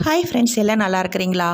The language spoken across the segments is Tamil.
ஹாய் ஃப்ரெண்ட்ஸ், எல்லாம் நல்லா இருக்கிறீங்களா?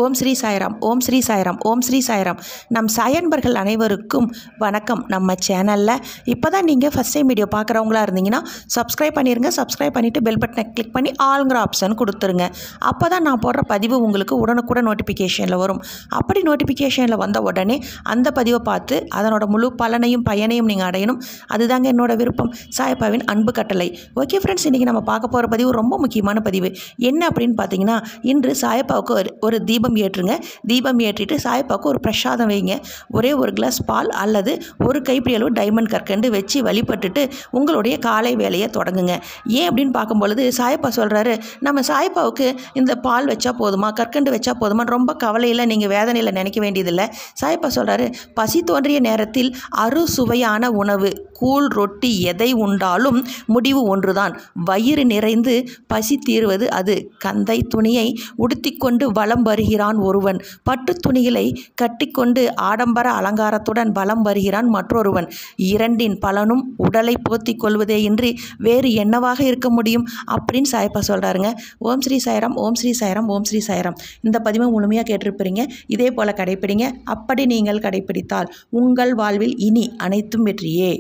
ஓம் ஸ்ரீ சாய்ராம், ஓம் ஸ்ரீ சாய்ராம், ஓம் ஸ்ரீ சாய்ராம். நம் சாயன்பர்கள் அனைவருக்கும் வணக்கம். நம்ம சேனலில் இப்போ தான் நீங்கள் ஃபஸ்ட் டைம் வீடியோ பார்க்குறவங்களா இருந்தீங்கன்னா சப்ஸ்கிரைப் பண்ணிடுங்க. சப்ஸ்கிரைப் பண்ணிவிட்டு பெல் பட்டனை கிளிக் பண்ணி ஆளுங்கிற ஆப்ஷன் கொடுத்துருங்க. அப்போ தான் நான் போடுற பதிவு உங்களுக்கு உடனுக்குடன் நோட்டிஃபிகேஷனில் வரும். அப்படி நோட்டிஃபிகேஷனில் வந்த உடனே அந்த பதிவை பார்த்து அதனோட முழு பலனையும் பயனையும் நீங்கள் அடையணும். அதுதாங்க என்னோட விருப்பம். சாயப்பாவின் அன்பு கட்டளை. ஓகே ஃப்ரெண்ட்ஸ், இன்றைக்கி நம்ம பார்க்க போகிற பதிவு ரொம்ப முக்கியமான பதிவு. என்ன அப்படின்னு பார்த்தீங்கன்னா, இன்று சாயப்பாவுக்கு ஒரு தீபம் ஏற்றுங்க. தீபம் ஏற்றிட்டு சாயப்பாவுக்கு ஒரு பிரசாதம் வைங்க. ஒரே ஒரு கிளாஸ் பால் அல்லது ஒரு கைப்பிடி அளவு டைமண்ட் கற்கண்டு வச்சு வழிபட்டுட்டு உங்களுடைய காலை வேலையை தொடங்குங்க. ஏன் அப்படின்னு பார்க்கும்பொழுது சாயப்பா சொல்கிறாரு, நம்ம சாயப்பாவுக்கு இந்த பால் வச்சா போதுமா, கற்கண்டு வச்சா போதுமான்னு ரொம்ப கவலையில் நீங்கள் வேதனையில் நினைக்க வேண்டியதில்லை. சாயப்பா சொல்கிறாரு, பசி தோன்றிய நேரத்தில் அறுசுவையான உணவு கூழ் ரொட்டி எதை உண்டாலும் முடிவு ஒன்றுதான், வயிறு நிறைந்து பசி தீர்வது அது. கந்தை துணியை உடுத்திக்கொண்டு வலம் வருகிறான் ஒருவன், பட்டு துணிகளை கட்டிக்கொண்டு ஆடம்பர அலங்காரத்துடன் வலம் வருகிறான் மற்றொருவன். இரண்டின் பலனும் உடலை போத்திக் கொள்வதே இன்றி வேறு என்னவாக இருக்க முடியும் அப்படின்னு சாயப்பா சொல்கிறாருங்க. ஓம் ஸ்ரீ சாய்ராம், ஓம் ஸ்ரீ சாய்ராம், ஓம் ஸ்ரீ சாய்ராம். இந்த பதிவை முழுமையாக கேட்டிருப்பீங்க. இதே போல் கடைப்பிடிங்க. அப்படி நீங்கள் கடைப்பிடித்தால் உங்கள் வாழ்வில் இனி அனைத்தும் வெற்றியே.